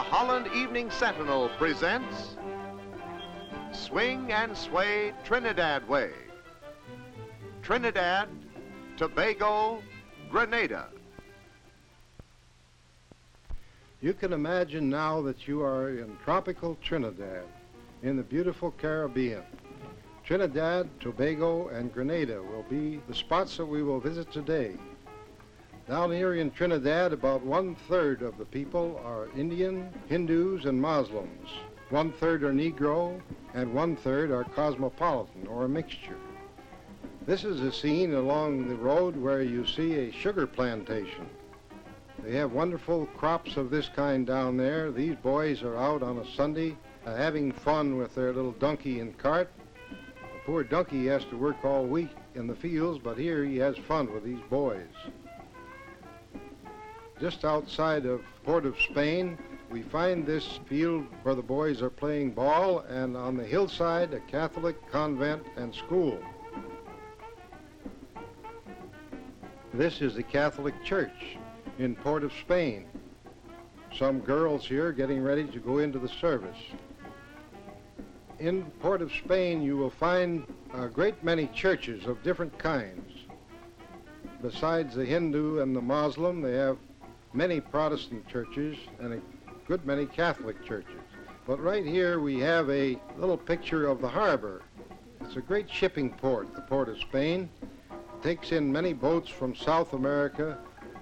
Holland Evening Sentinel presents Swing and Sway Trinidad Way. Trinidad, Tobago, Grenada. You can imagine now that you are in tropical Trinidad, in the beautiful Caribbean. Trinidad, Tobago, and Grenada will be the spots that we will visit today. Down here in Trinidad, about 1/3 of the people are Indian, Hindus, and Muslims. 1/3 are Negro, and 1/3 are cosmopolitan, or a mixture. This is a scene along the road where you see a sugar plantation. They have wonderful crops of this kind down there. These boys are out on a Sunday having fun with their little donkey and cart. The poor donkey has to work all week in the fields, but here he has fun with these boys. Just outside of Port of Spain, we find this field where the boys are playing ball, and on the hillside, a Catholic convent and school. This is the Catholic Church in Port of Spain. Some girls here getting ready to go into the service. In Port of Spain, you will find a great many churches of different kinds. Besides the Hindu and the Muslim, they have many Protestant churches and a good many Catholic churches. But right here we have a little picture of the harbor. It's a great shipping port, the Port of Spain. It takes in many boats from South America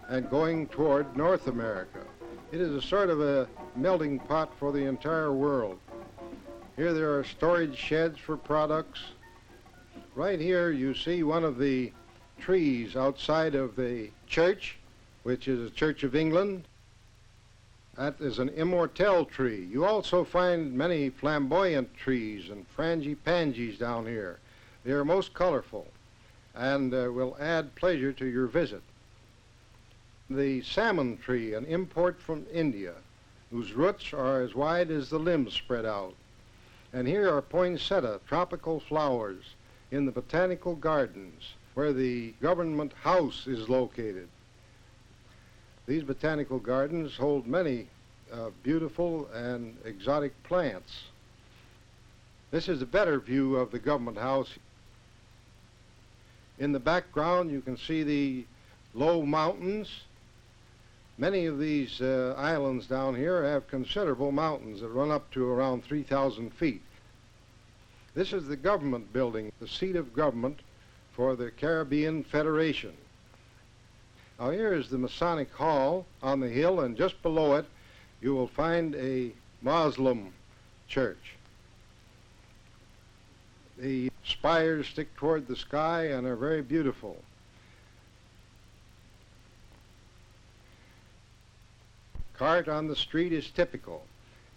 and going toward North America. It is a sort of a melting pot for the entire world. Here there are storage sheds for products. Right here you see one of the trees outside of the church, which is a Church of England. That is an immortelle tree. You also find many flamboyant trees and frangipanges down here. They are most colorful and will add pleasure to your visit. The salmon tree, an import from India, whose roots are as wide as the limbs spread out. And here are poinsettia, tropical flowers, in the Botanical Gardens, where the government house is located. These botanical gardens hold many beautiful and exotic plants. This is a better view of the government house. In the background you can see the low mountains. Many of these islands down here have considerable mountains that run up to around 3,000 feet. This is the government building, the seat of government for the Caribbean Federation. Now here is the Masonic Hall on the hill, and just below it you will find a Muslim church. The spires stick toward the sky and are very beautiful. Cart on the street is typical.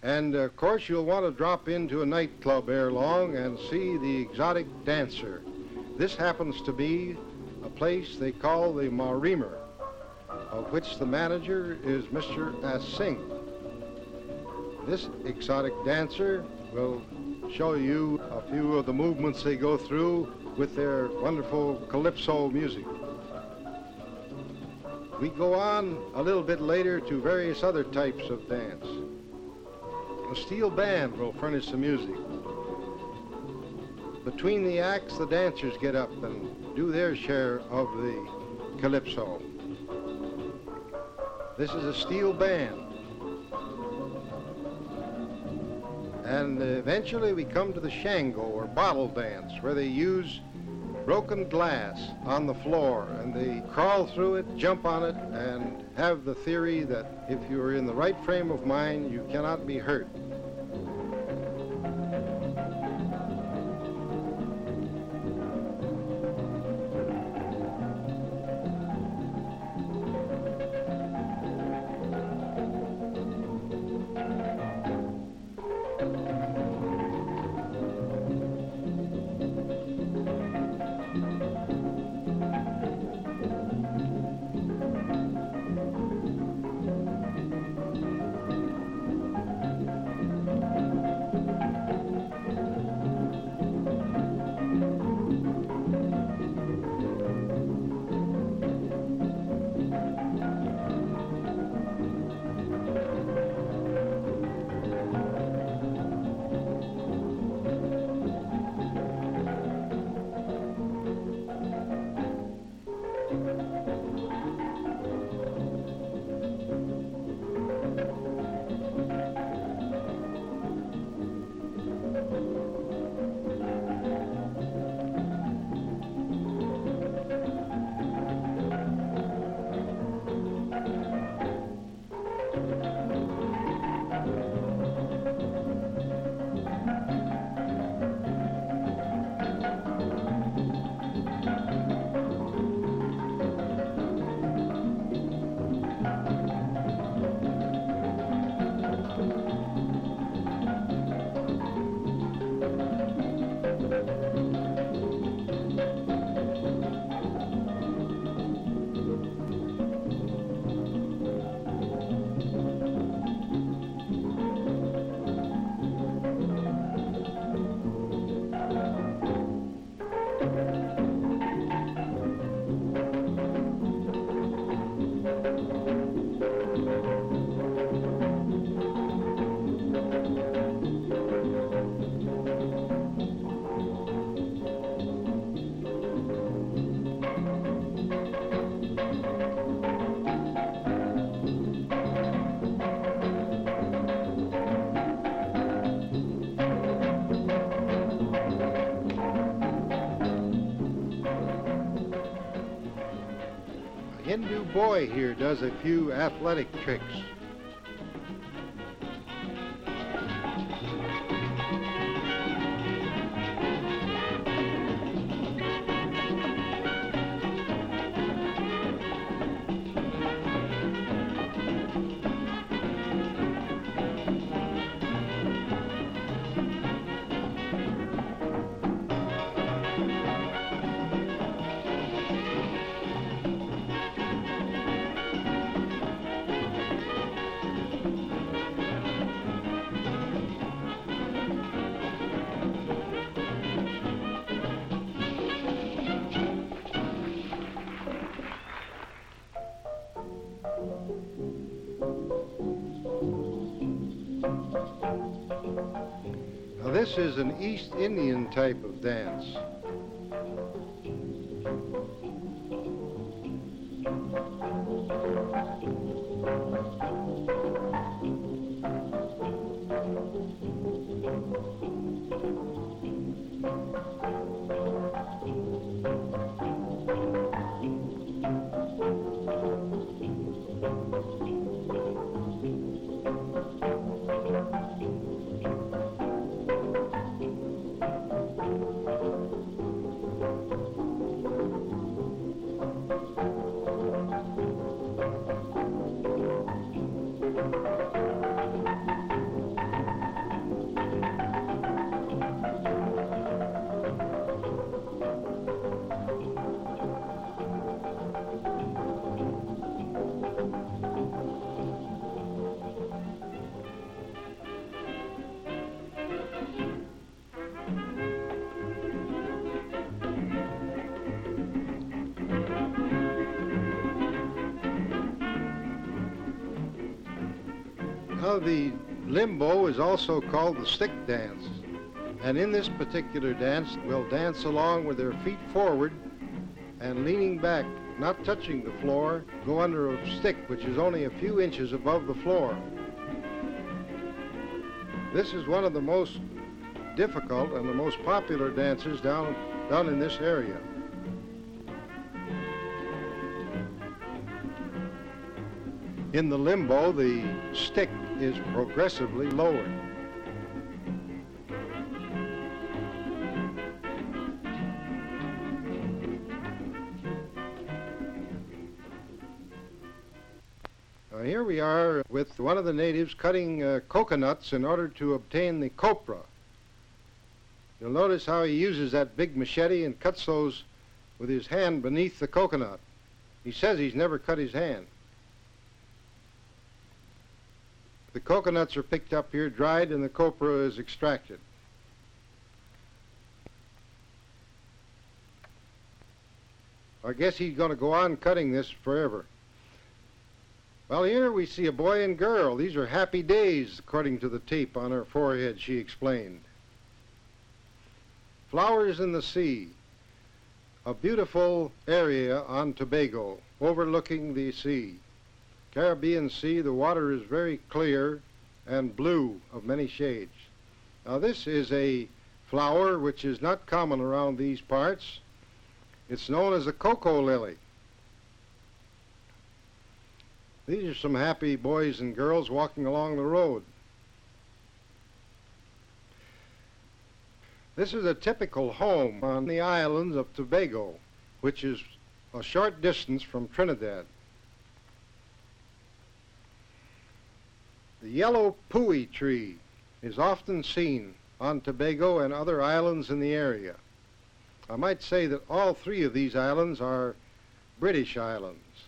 And of course you'll want to drop into a nightclub ere long and see the exotic dancer. This happens to be a place they call the Marimer, of which the manager is Mr. Singh. This exotic dancer will show you a few of the movements they go through with their wonderful calypso music. We go on a little bit later to various other types of dance. A steel band will furnish the music. Between the acts, the dancers get up and do their share of the calypso. This is a steel band. And eventually we come to the Shango, or bottle dance, where they use broken glass on the floor, and they crawl through it, jump on it, and have the theory that if you are in the right frame of mind, you cannot be hurt. boy here does a few athletic tricks. Now this is an East Indian type of dance. Now the limbo is also called the stick dance. And in this particular dance, we'll dance along with their feet forward and leaning back, not touching the floor, go under a stick which is only a few inches above the floor. This is one of the most difficult and the most popular dances down in this area. In the limbo, the stick is progressively lowered. Now here we are with one of the natives cutting coconuts in order to obtain the copra. You'll notice how he uses that big machete and cuts those with his hand beneath the coconut. He says he's never cut his hand. The coconuts are picked up here, dried, and the copra is extracted. I guess he's going to go on cutting this forever. Well, here we see a boy and girl. These are happy days, according to the tape on her forehead, she explained. Flowers in the sea, a beautiful area on Tobago, overlooking the sea. Caribbean Sea, the water is very clear and blue of many shades. Now this is a flower which is not common around these parts. It's known as a cocoa lily. These are some happy boys and girls walking along the road. This is a typical home on the islands of Tobago, which is a short distance from Trinidad. The yellow pui tree is often seen on Tobago and other islands in the area. I might say that all three of these islands are British islands,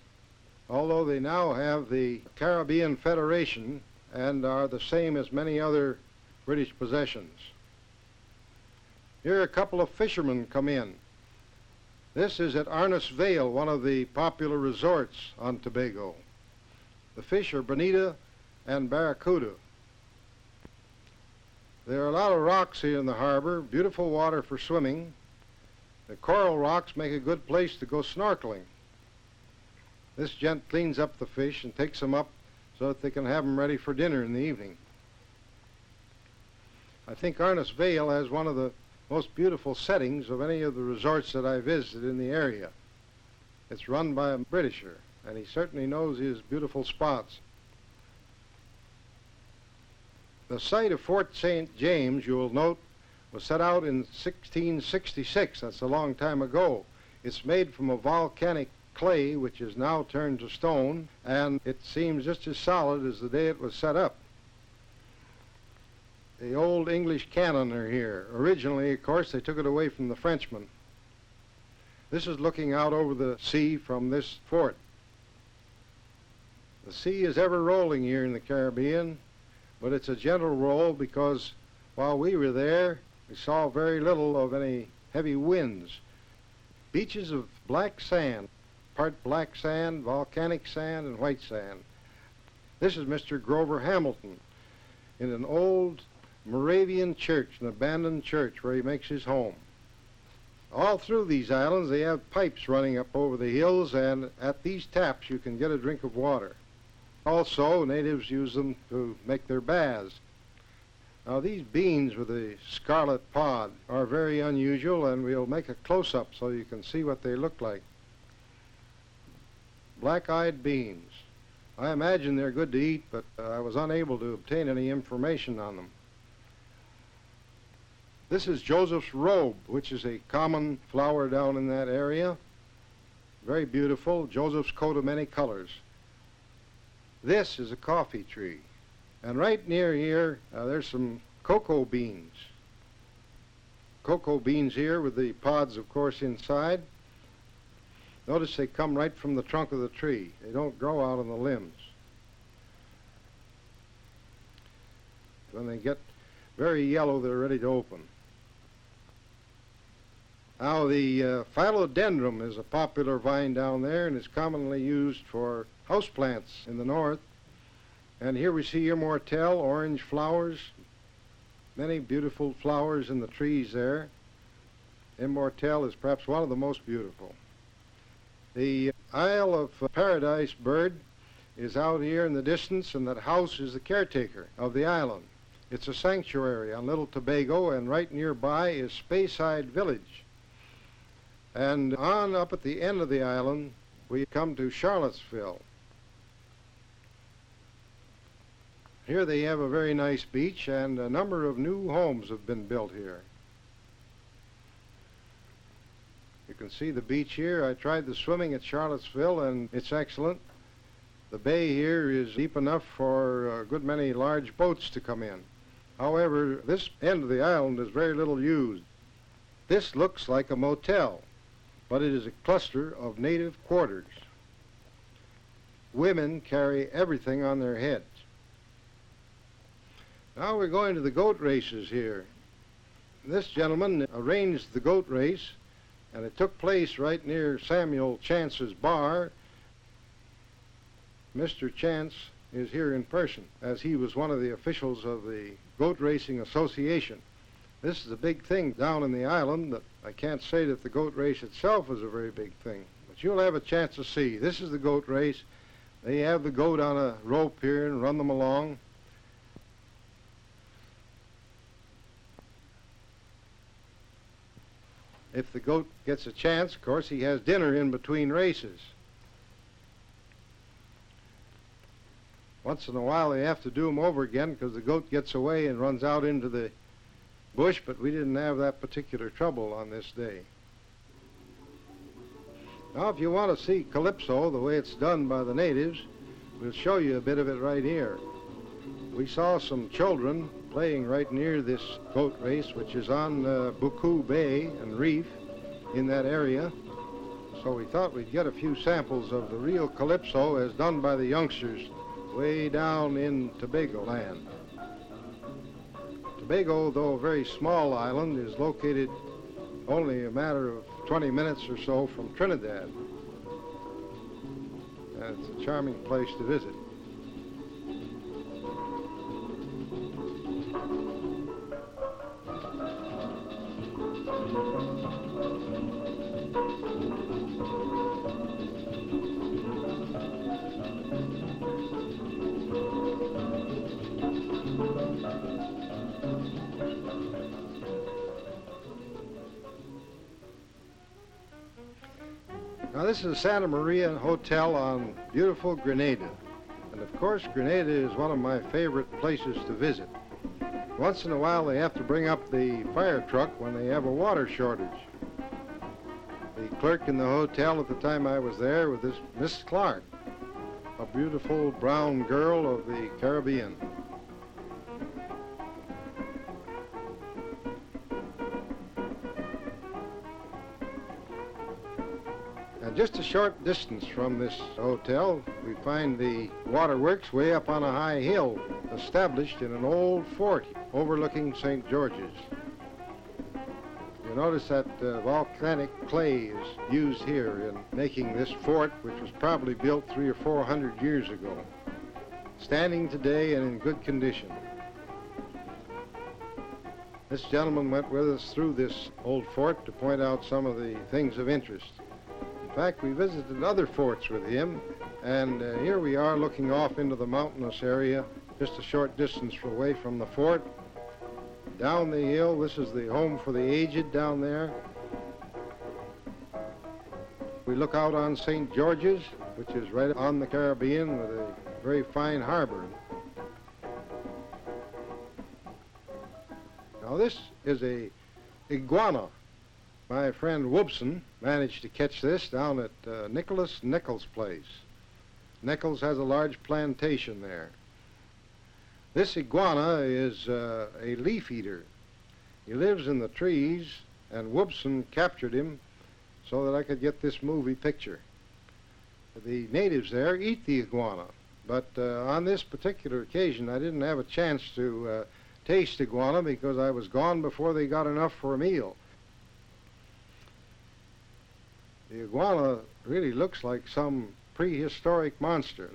although they now have the Caribbean Federation and are the same as many other British possessions. Here a couple of fishermen come in. This is at Arnis Vale, one of the popular resorts on Tobago. The fish are bonita and barracuda. There are a lot of rocks here in the harbor, beautiful water for swimming. The coral rocks make a good place to go snorkeling. This gent cleans up the fish and takes them up so that they can have them ready for dinner in the evening. I think Arnis Vale has one of the most beautiful settings of any of the resorts that I visited in the area. It's run by a Britisher, and he certainly knows his beautiful spots. The site of Fort St. James, you will note, was set out in 1666. That's a long time ago. It's made from a volcanic clay, which is now turned to stone, and it seems just as solid as the day it was set up. The old English cannon are here. Originally, of course, they took it away from the Frenchmen. This is looking out over the sea from this fort. The sea is ever rolling here in the Caribbean, but it's a gentle roll because while we were there, we saw very little of any heavy winds. Beaches of black sand, part black sand, volcanic sand, and white sand. This is Mr. Grover Hamilton in an old Moravian church, an abandoned church where he makes his home. All through these islands they have pipes running up over the hills, and at these taps you can get a drink of water. Also, natives use them to make their baths. Now these beans with the scarlet pod are very unusual, and we'll make a close-up so you can see what they look like. Black-eyed beans. I imagine they're good to eat, but I was unable to obtain any information on them. This is Joseph's robe, which is a common flower down in that area. Very beautiful, Joseph's coat of many colors. This is a coffee tree. And right near here, there's some cocoa beans. Cocoa beans here with the pods, of course, inside. Notice they come right from the trunk of the tree. They don't grow out on the limbs. When they get very yellow, they're ready to open. Now, the philodendron is a popular vine down there, and is commonly used for houseplants in the north. And here we see immortelle, orange flowers, many beautiful flowers in the trees there. Immortelle is perhaps one of the most beautiful. The Isle of Paradise bird is out here in the distance, and that house is the caretaker of the island. It's a sanctuary on Little Tobago, and right nearby is Speyside Village. And on up at the end of the island, we come to Charlottesville. Here they have a very nice beach, and a number of new homes have been built here. You can see the beach here. I tried the swimming at Charlottesville, and it's excellent. The bay here is deep enough for a good many large boats to come in. However, this end of the island is very little used. This looks like a motel, but it is a cluster of native quarters. Women carry everything on their heads. Now we're going to the goat races here. This gentleman arranged the goat race, and it took place right near Samuel Chance's bar. Mr. Chance is here in person, as he was one of the officials of the Goat Racing Association. This is a big thing down in the island. That I can't say that the goat race itself is a very big thing, but you'll have a chance to see. This is the goat race. They have the goat on a rope here and run them along. If the goat gets a chance, of course, he has dinner in between races. Once in a while they have to do them over again because the goat gets away and runs out into the bush, but we didn't have that particular trouble on this day. Now, if you want to see calypso, the way it's done by the natives, we'll show you a bit of it right here. We saw some children playing right near this boat race, which is on Buku Bay and Reef in that area. So we thought we'd get a few samples of the real calypso as done by the youngsters way down in Tobago land. Tobago, though a very small island, is located only a matter of 20 minutes or so from Trinidad. And it's a charming place to visit. Now this is the Santa Maria Hotel on beautiful Grenada. And of course, Grenada is one of my favorite places to visit. Once in a while, they have to bring up the fire truck when they have a water shortage. The clerk in the hotel at the time I was there was this Miss Clark, a beautiful brown girl of the Caribbean. And just a short distance from this hotel, we find the waterworks way up on a high hill, established in an old fort overlooking St. George's. You notice that volcanic clay is used here in making this fort, which was probably built 300 or 400 years ago, standing today and in good condition. This gentleman went with us through this old fort to point out some of the things of interest. In fact, we visited other forts with him, and here we are looking off into the mountainous area, just a short distance away from the fort. Down the hill, this is the home for the aged down there. We look out on St. George's, which is right on the Caribbean with a very fine harbor. Now this is a iguana. My friend Woobson managed to catch this down at Nicholas Nichols' place. Nichols has a large plantation there. This iguana is a leaf eater. He lives in the trees, and Woobson captured him so that I could get this movie picture. The natives there eat the iguana, but on this particular occasion I didn't have a chance to taste iguana because I was gone before they got enough for a meal. The iguana really looks like some prehistoric monster.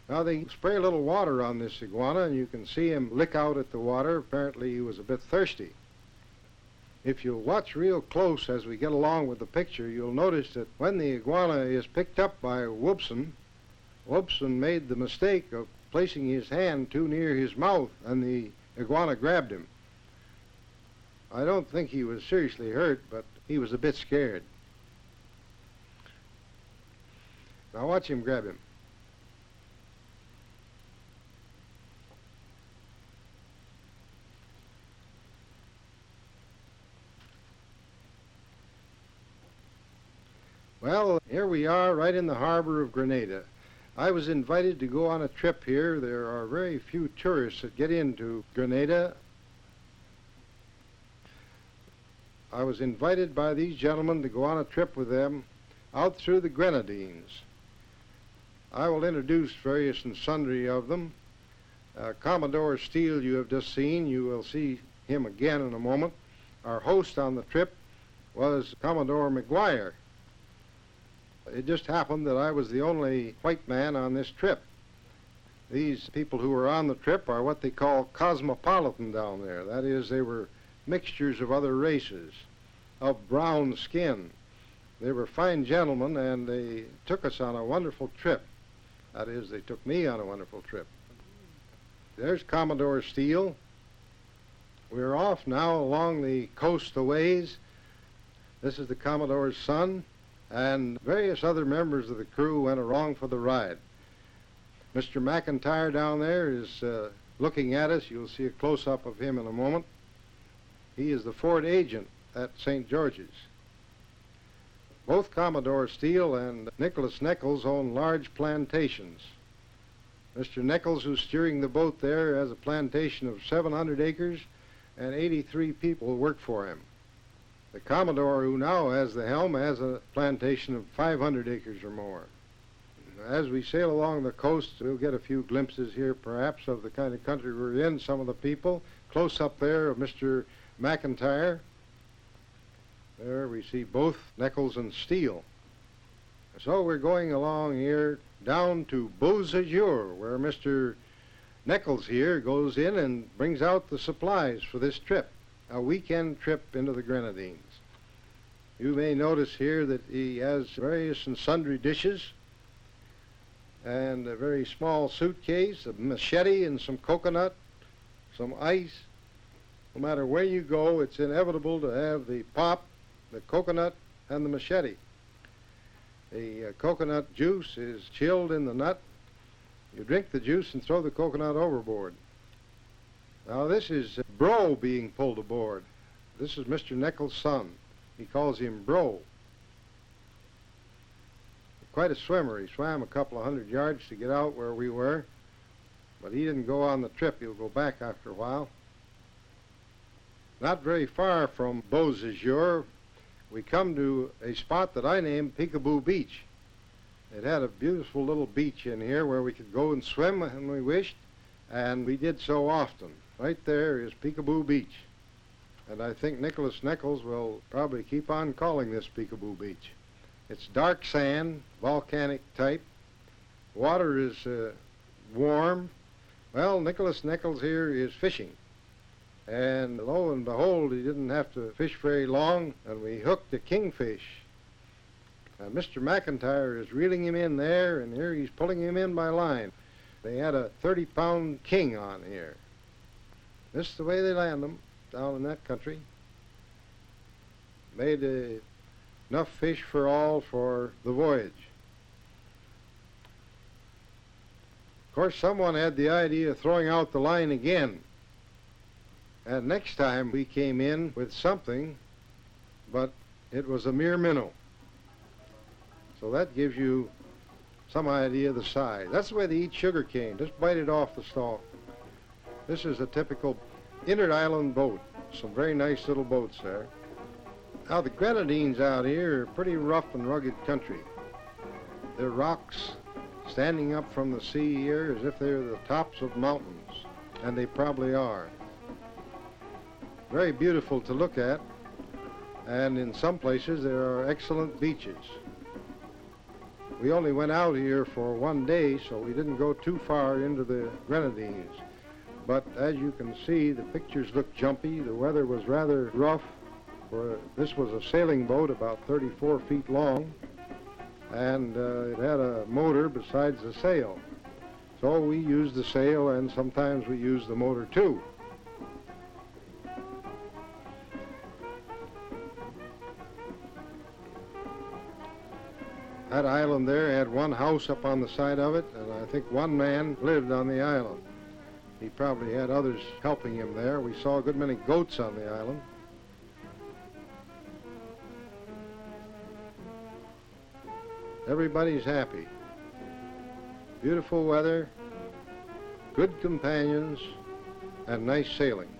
Now they spray a little water on this iguana, and you can see him lick out at the water. Apparently he was a bit thirsty. If you watch real close as we get along with the picture, you'll notice that when the iguana is picked up by Woobson, Woobson made the mistake of placing his hand too near his mouth, and the iguana grabbed him. I don't think he was seriously hurt, but he was a bit scared. Now watch him grab him. Well, here we are right in the harbor of Grenada. I was invited to go on a trip here. There are very few tourists that get into Grenada. I was invited by these gentlemen to go on a trip with them out through the Grenadines. I will introduce various and sundry of them. Commodore Steele you have just seen. You will see him again in a moment. Our host on the trip was Commodore McGuire. It just happened that I was the only white man on this trip. These people who were on the trip are what they call cosmopolitan down there. That is, they were mixtures of other races, of brown skin. They were fine gentlemen, and they took us on a wonderful trip. That is, they took me on a wonderful trip. There's Commodore Steele. We're off now along the coast a ways. This is the Commodore's son, and various other members of the crew went along for the ride. Mr. McIntyre down there is looking at us. You'll see a close-up of him in a moment. He is the fort agent at St. George's. Both Commodore Steele and Nicholas Nichols own large plantations. Mr. Nichols, who's steering the boat there, has a plantation of 700 acres, and 83 people work for him. The Commodore, who now has the helm, has a plantation of 500 acres or more. As we sail along the coast, we'll get a few glimpses here, perhaps, of the kind of country we're in, some of the people. Close up there of Mr. McIntyre. There we see both Nichols and Steele. So we're going along here down to Beausejour, where Mr. Nichols here goes in and brings out the supplies for this trip. A weekend trip into the Grenadines. You may notice here that he has various and sundry dishes and a very small suitcase, a machete and some coconut, some ice, No matter where you go, it's inevitable to have the pop, the coconut, and the machete. The coconut juice is chilled in the nut. You drink the juice and throw the coconut overboard. Now this is Bro being pulled aboard. This is Mr. Nichols' son. He calls him Bro. Quite a swimmer. He swam a couple of 100 yards to get out where we were, but he didn't go on the trip. He'll go back after a while. Not very far from Beaux Azur, we come to a spot that I named Peekaboo Beach. It had a beautiful little beach in here where we could go and swim when we wished, and we did so often. Right there is Peekaboo Beach. And I think Nicholas Nichols will probably keep on calling this Peekaboo Beach. It's dark sand, volcanic type. Water is warm. Well, Nicholas Nichols here is fishing. And lo and behold, he didn't have to fish very long, and we hooked a kingfish. And Mr. McIntyre is reeling him in there, and here he's pulling him in by line. They had a 30-pound king on here. This is the way they land them down in that country. Made enough fish for all for the voyage. Of course, someone had the idea of throwing out the line again. And next time we came in with something, but it was a mere minnow. So that gives you some idea of the size. That's the way they eat sugar cane. Just bite it off the stalk. This is a typical inter-island boat. Some very nice little boats there. Now the Grenadines out here are pretty rough and rugged country. They're rocks standing up from the sea here as if they're the tops of mountains, and they probably are. Very beautiful to look at, and in some places there are excellent beaches. We only went out here for one day, so we didn't go too far into the Grenadines. But as you can see, the pictures look jumpy. The weather was rather rough. This was a sailing boat about 34 feet long, and it had a motor besides the sail. So we used the sail, and sometimes we used the motor too. That island there had one house up on the side of it, and I think one man lived on the island. He probably had others helping him there. We saw a good many goats on the island. Everybody's happy. Beautiful weather, good companions, and nice sailing.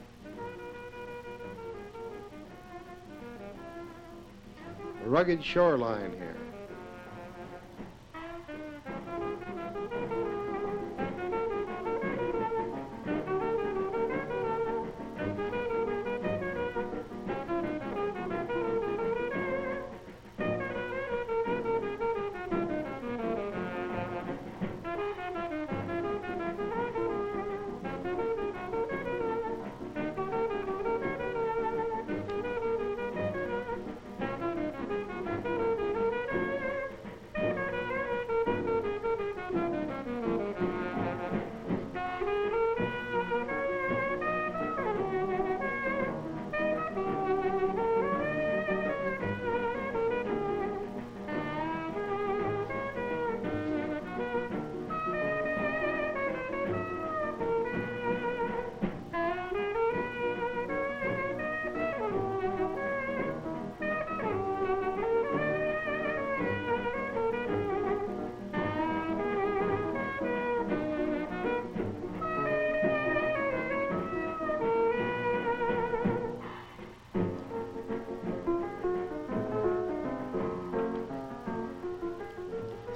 A rugged shoreline here.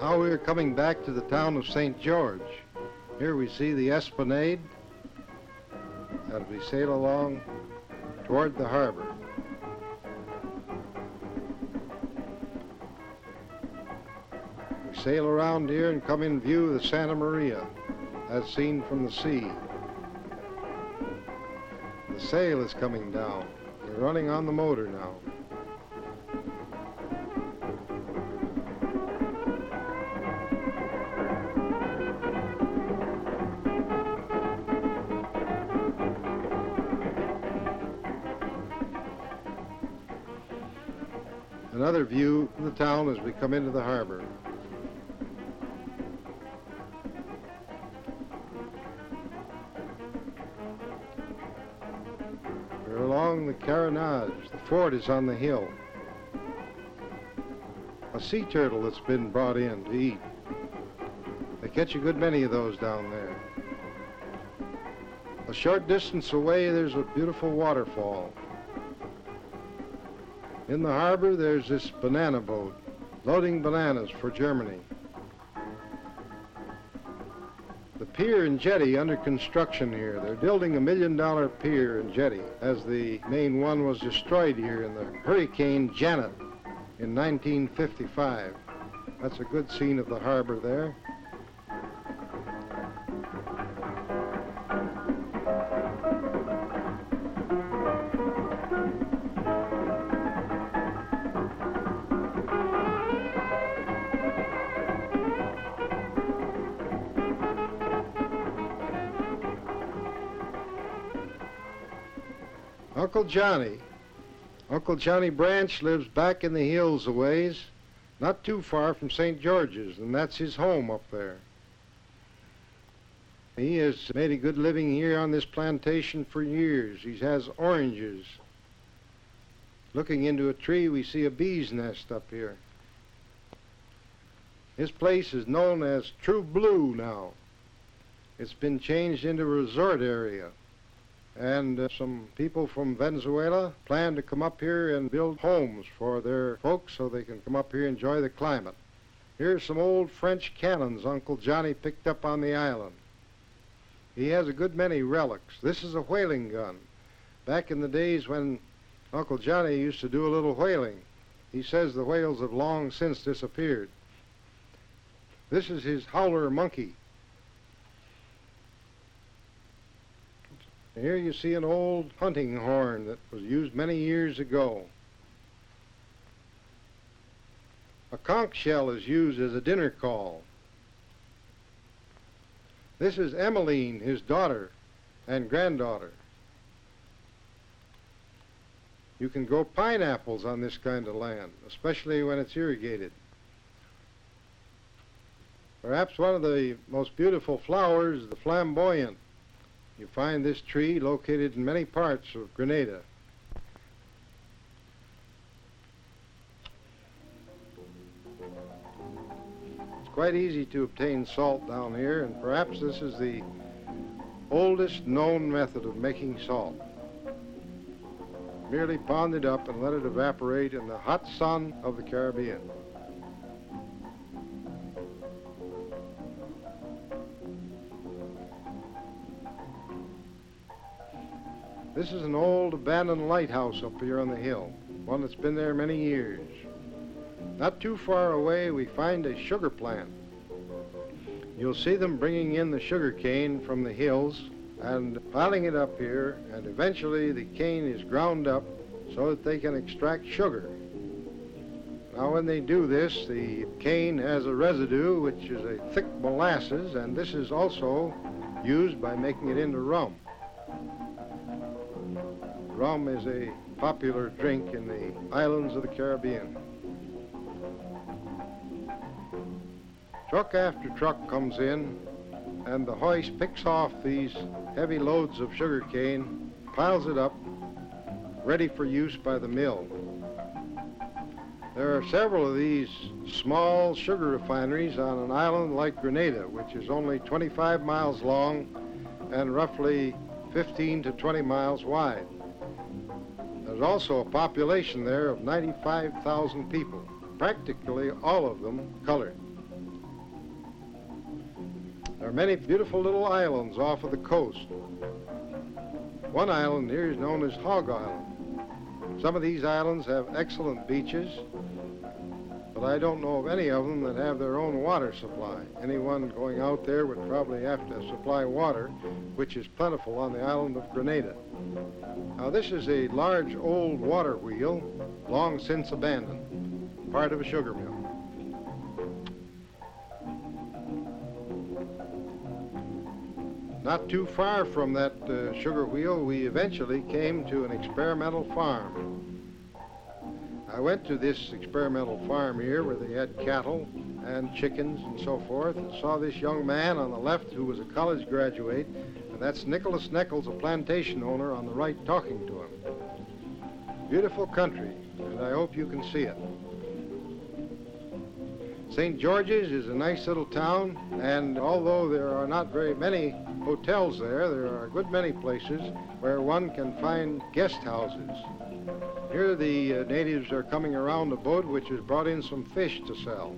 Now we're coming back to the town of St. George. Here we see the Esplanade as we sail along toward the harbor. We sail around here and come in view of the Santa Maria as seen from the sea. The sail is coming down. We're running on the motor now. another view of the town as we come into the harbor. We're along the Grenada. The fort is on the hill. A sea turtle that's been brought in to eat. They catch a good many of those down there. A short distance away, there's a beautiful waterfall. In the harbor, there's this banana boat, loading bananas for Germany. The pier and jetty under construction here. They're building $1 million pier and jetty, as the main one was destroyed here in the Hurricane Janet in 1955. That's a good scene of the harbor there. Uncle Johnny Branch lives back in the hills a ways, not too far from St. George's, and that's his home up there. He has made a good living here on this plantation for years. He has oranges. Looking into a tree, we see a bee's nest up here. His place is known as True Blue now. It's been changed into a resort area. And some people from Venezuela plan to come up here and build homes for their folks so they can come up here and enjoy the climate. Here's some old French cannons Uncle Johnny picked up on the island. He has a good many relics. This is a whaling gun. Back in the days when Uncle Johnny used to do a little whaling, he says the whales have long since disappeared. This is his howler monkey. Here you see an old hunting horn that was used many years ago. A conch shell is used as a dinner call. This is Emmeline, his daughter and granddaughter. You can grow pineapples on this kind of land, especially when it's irrigated. Perhaps one of the most beautiful flowers is the flamboyant. You find this tree located in many parts of Grenada. It's quite easy to obtain salt down here, and perhaps this is the oldest known method of making salt. Merely pond it up and let it evaporate in the hot sun of the Caribbean. This is an old abandoned lighthouse up here on the hill, one that's been there many years. Not too far away, we find a sugar plant. You'll see them bringing in the sugar cane from the hills and piling it up here, and eventually the cane is ground up so that they can extract sugar. Now when they do this, the cane has a residue which is a thick molasses, and this is also used by making it into rum. Rum is a popular drink in the islands of the Caribbean. Truck after truck comes in, and the hoist picks off these heavy loads of sugar cane, piles it up, ready for use by the mill. There are several of these small sugar refineries on an island like Grenada, which is only 25 miles long and roughly 15 to 20 miles wide. There's also a population there of 95,000 people, practically all of them colored. There are many beautiful little islands off of the coast. One island here is known as Hog Island. Some of these islands have excellent beaches, but I don't know of any of them that have their own water supply. Anyone going out there would probably have to supply water, which is plentiful on the island of Grenada. Now this is a large old water wheel, long since abandoned, part of a sugar mill. Not too far from that sugar wheel, we eventually came to an experimental farm. I went to this experimental farm here where they had cattle and chickens and so forth, and saw this young man on the left who was a college graduate, and that's Nicholas Nichols, a plantation owner, on the right talking to him. Beautiful country, and I hope you can see it. St. George's is a nice little town, and although there are not very many hotels there, there are a good many places where one can find guest houses. Here the natives are coming around a boat which has brought in some fish to sell.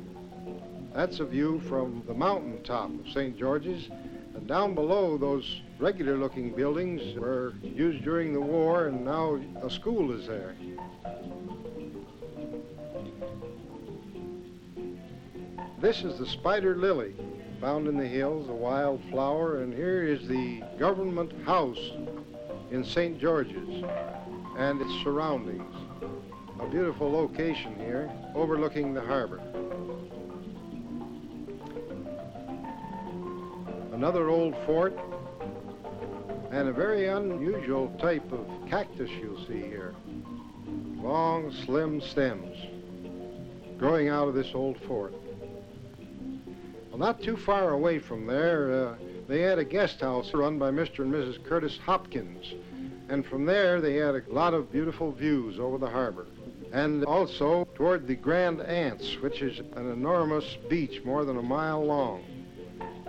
That's a view from the mountaintop of St. George's, and down below those regular-looking buildings were used during the war, and now a school is there. This is the spider lily, found in the hills, a wild flower, and here is the government house in St. George's and its surroundings. A beautiful location here, overlooking the harbor. Another old fort, and a very unusual type of cactus you'll see here. Long, slim stems growing out of this old fort. Well, not too far away from there, they had a guest house run by Mr. and Mrs. Curtis Hopkins. And from there, they had a lot of beautiful views over the harbor. And also toward the Grand Anse, which is an enormous beach more than a mile long.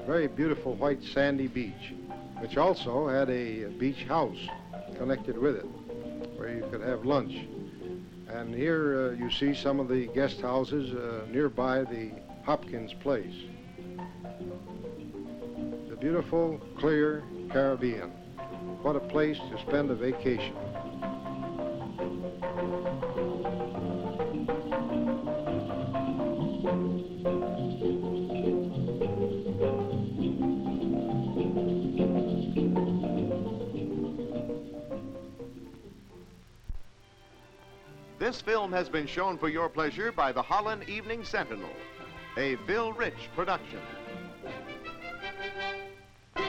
Very beautiful white sandy beach, which also had a beach house connected with it, where you could have lunch. And here you see some of the guest houses nearby the Hopkins place. The beautiful, clear Caribbean. What a place to spend a vacation. This film has been shown for your pleasure by the Holland Evening Sentinel, a Bill Rich production.